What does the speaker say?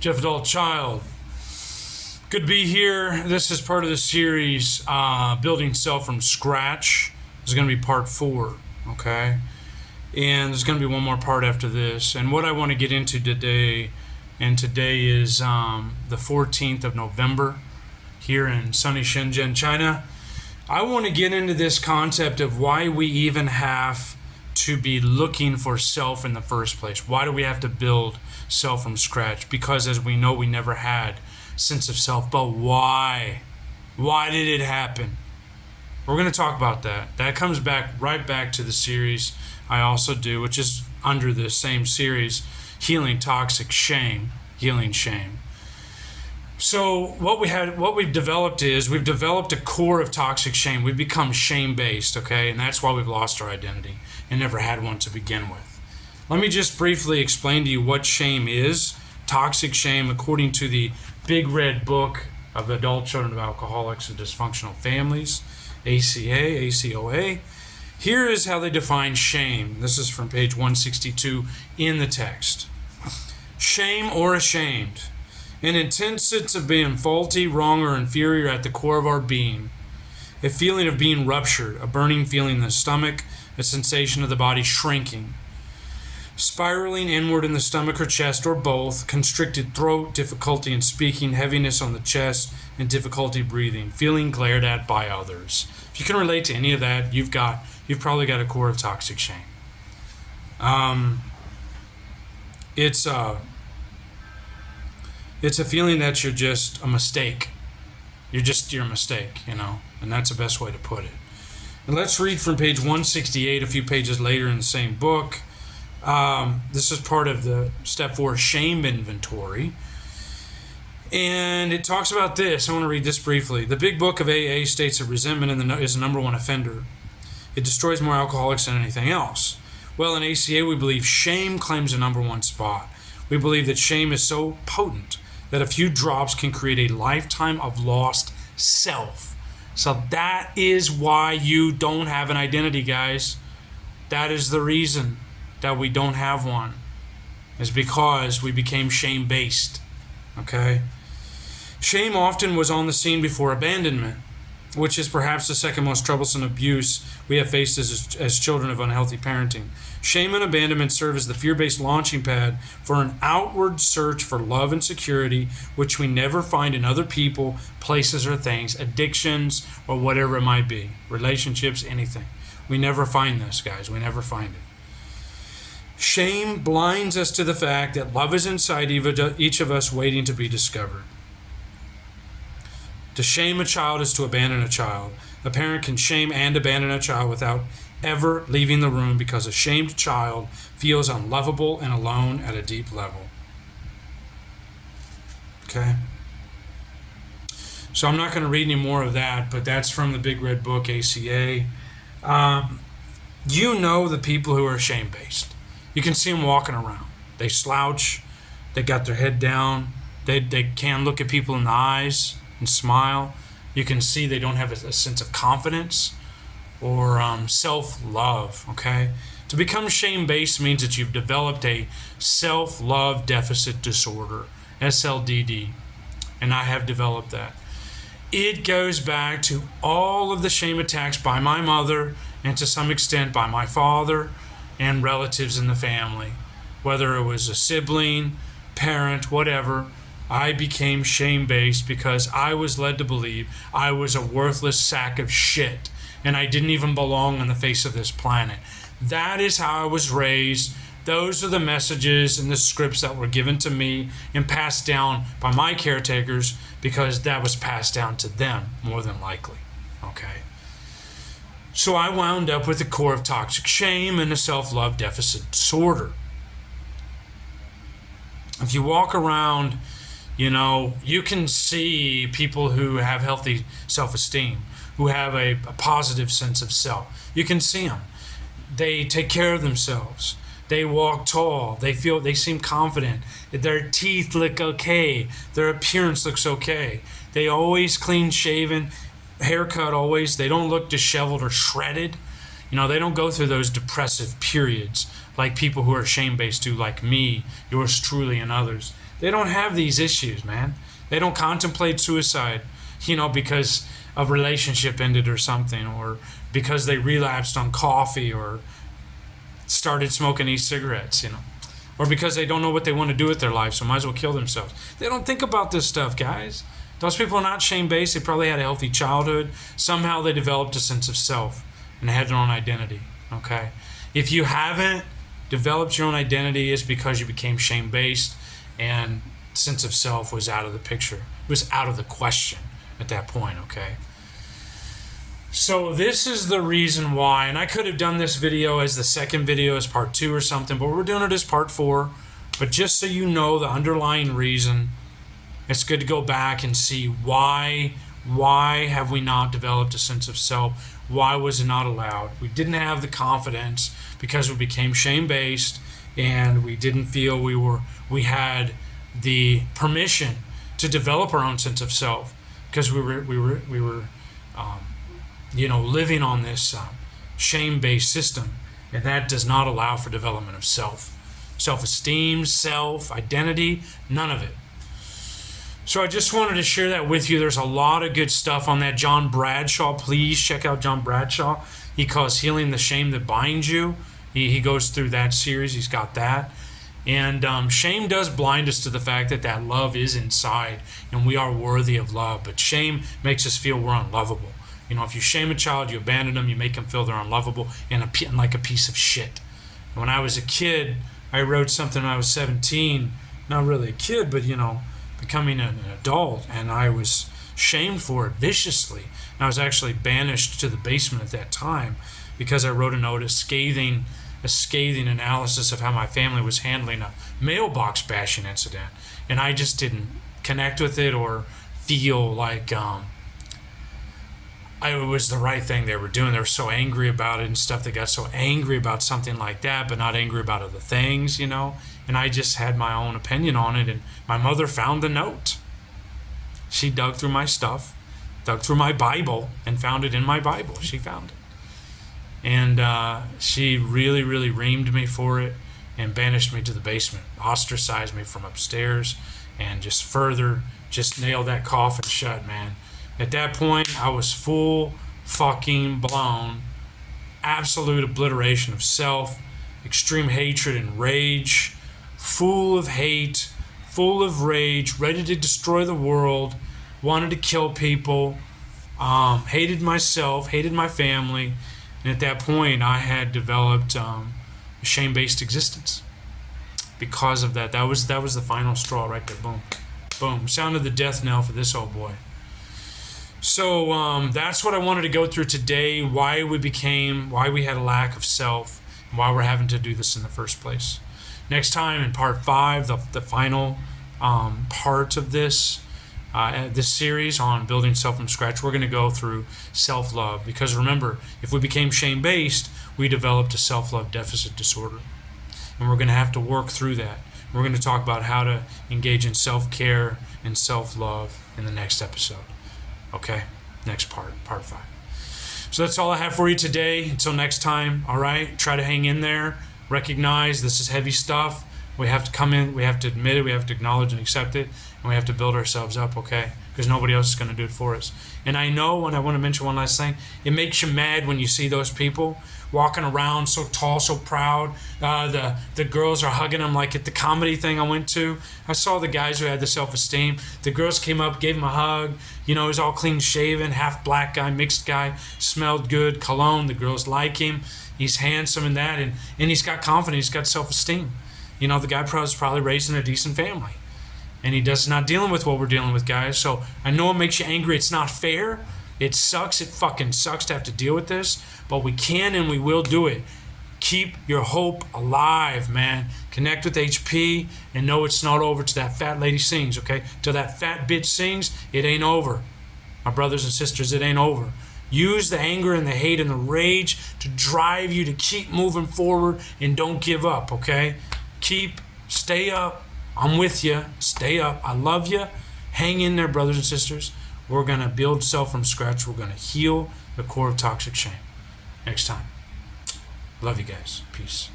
Jeff Adult Child. Good to be here. This is part of the series, Building Self from Scratch. This is going to be part 4, okay? And there's going to be one more part after this. And what I want to get into today, and today is the 14th of November here in sunny Shenzhen, China. I want to get into this concept of why we even have to be looking for self in the first place. Why do we have to build self from scratch? Because as we know, we never had sense of self. But why? Why did it happen? We're going to talk about that. That comes back right back to the series I also do, which is under the same series, Healing Toxic Shame, Healing Shame. So what we've developed is we've developed a core of toxic shame. We've become shame-based, okay? And that's why we've lost our identity and never had one to begin with. Let me just briefly explain to you what shame is. Toxic shame, according to the Big Red Book of Adult Children of Alcoholics and Dysfunctional Families, ACOA. Here is how they define shame. This is from page 162 in the text. Shame or ashamed. An intense sense of being faulty, wrong, or inferior at the core of our being. A feeling of being ruptured, a burning feeling in the stomach, a sensation of the body shrinking. Spiraling inward in the stomach or chest or both, constricted throat, difficulty in speaking, heaviness on the chest, and difficulty breathing, feeling glared at by others. If you can relate to any of that, you've probably got a core of toxic shame. It's a feeling that you're just a mistake. You're a mistake, and that's the best way to put it. And let's read from page 168, a few pages later in the same book. This is part of the Step 4 Shame Inventory. And it talks about this. I want to read this briefly. The Big Book of AA states that resentment is the number one offender. It destroys more alcoholics than anything else. Well, in ACA, we believe shame claims the number one spot. We believe that shame is so potent that a few drops can create a lifetime of lost self. So that is why you don't have an identity, guys. That is the reason that we don't have one. Is because we became shame-based. Okay? Shame often was on the scene before abandonment, which is perhaps the second most troublesome abuse we have faced as children of unhealthy parenting. Shame and abandonment serve as the fear-based launching pad for an outward search for love and security, which we never find in other people, places, or things, addictions, or whatever it might be, relationships, anything. We never find this, guys. We never find it. Shame blinds us to the fact that love is inside each of us waiting to be discovered. To shame a child is to abandon a child. A parent can shame and abandon a child without ever leaving the room because a shamed child feels unlovable and alone at a deep level. Okay? So I'm not going to read any more of that, but that's from the Big Red Book, ACA. You know the people who are shame-based. You can see them walking around. They slouch. They got their head down. They can't look at people in the eyes and smile. You can see they don't have a sense of confidence or self-love, okay? To become shame-based means that you've developed a self-love deficit disorder, SLDD, and I have developed that. It goes back to all of the shame attacks by my mother and to some extent by my father and relatives in the family. Whether it was a sibling, parent, whatever, I became shame-based because I was led to believe I was a worthless sack of shit and I didn't even belong on the face of this planet. That is how I was raised. Those are the messages and the scripts that were given to me and passed down by my caretakers because that was passed down to them, more than likely. Okay? So I wound up with a core of toxic shame and a self-love deficit disorder. If you walk around, you can see people who have healthy self-esteem, who have a positive sense of self. You can see them. They take care of themselves. They walk tall. They seem confident. Their teeth look okay. Their appearance looks okay. They always clean shaven, haircut always. They don't look disheveled or shredded. They don't go through those depressive periods like people who are shame-based do, like me, yours truly, and others. they don't have these issues, man. They don't contemplate suicide, because a relationship ended or something, or because they relapsed on coffee or started smoking e-cigarettes, or because they don't know what they want to do with their life, so might as well kill themselves. They don't think about this stuff, guys. Those people are not shame-based. They probably had a healthy childhood. Somehow they developed a sense of self and they had their own identity, okay? If you haven't developed your own identity, it's because you became shame-based and sense of self was out of the picture. It was out of the question at that point, okay? So this is the reason why, and I could have done this video as the second video as part 2 or something, but we're doing it as part 4. But just so you know the underlying reason, it's good to go back and see why have we not developed a sense of self? Why was it not allowed? We didn't have the confidence because we became shame-based, and we didn't feel we had the permission to develop our own sense of self because we were living on this shame-based system, and that does not allow for development of self-esteem, self-identity, none of it. So I just wanted to share that with you. There's a lot of good stuff on that. John Bradshaw, please check out John Bradshaw. He calls Healing the Shame That Binds You. He goes through that series. He's got that. And shame does blind us to the fact that love is inside and we are worthy of love. But shame makes us feel we're unlovable. If you shame a child, you abandon them, you make them feel they're unlovable and like a piece of shit. And when I was a kid, I wrote something when I was 17, not really a kid, but becoming an adult, and I was shamed for it viciously. And I was actually banished to the basement at that time because I wrote a note, a scathing analysis of how my family was handling a mailbox bashing incident. And I just didn't connect with it or feel like it was the right thing they were doing. They were so angry about it and stuff. They got so angry about something like that, but not angry about other things, And I just had my own opinion on it. And my mother found the note. She dug through my stuff, dug through my Bible, and found it in my Bible. She found it. And she really, really reamed me for it and banished me to the basement, ostracized me from upstairs, and just nailed that coffin shut, man. At that point, I was full fucking blown, absolute obliteration of self, extreme hatred and rage, full of hate, full of rage, ready to destroy the world, wanted to kill people, hated myself, hated my family. And at that point, I had developed a shame-based existence. Because of that, that was the final straw right there. Boom, boom. Sounded the death knell for this old boy. So that's what I wanted to go through today. Why we had a lack of self, and why we're having to do this in the first place. Next time in part 5, the final part of this series on building self from scratch, we're going to go through self-love. Because remember, if we became shame-based, we developed a self-love deficit disorder. And we're going to have to work through that. We're going to talk about how to engage in self-care and self-love in the next episode. Okay? Next part 5. So that's all I have for you today. Until next time, all right? Try to hang in there. Recognize this is heavy stuff. We have to come in, we have to admit it, we have to acknowledge and accept it, and we have to build ourselves up, okay? Because nobody else is going to do it for us. And I know, and I want to mention one last thing, it makes you mad when you see those people walking around so tall, so proud. The girls are hugging them like at the comedy thing I went to. I saw the guys who had the self-esteem. The girls came up, gave him a hug. He was all clean shaven, half black guy, mixed guy, smelled good, cologne. The girls like him. He's handsome and that, and he's got confidence, he's got self-esteem. The guy was probably raised in a decent family. And he does not dealing with what we're dealing with, guys. So I know it makes you angry. It's not fair. It sucks. It fucking sucks to have to deal with this. But we can and we will do it. Keep your hope alive, man. Connect with HP and know it's not over till that fat lady sings, okay? Till that fat bitch sings, it ain't over. My brothers and sisters, it ain't over. Use the anger and the hate and the rage to drive you to keep moving forward and don't give up, okay? Stay up. I'm with you. Stay up. I love you. Hang in there, brothers and sisters. We're going to build self from scratch. We're going to heal the core of toxic shame. Next time. Love you guys. Peace.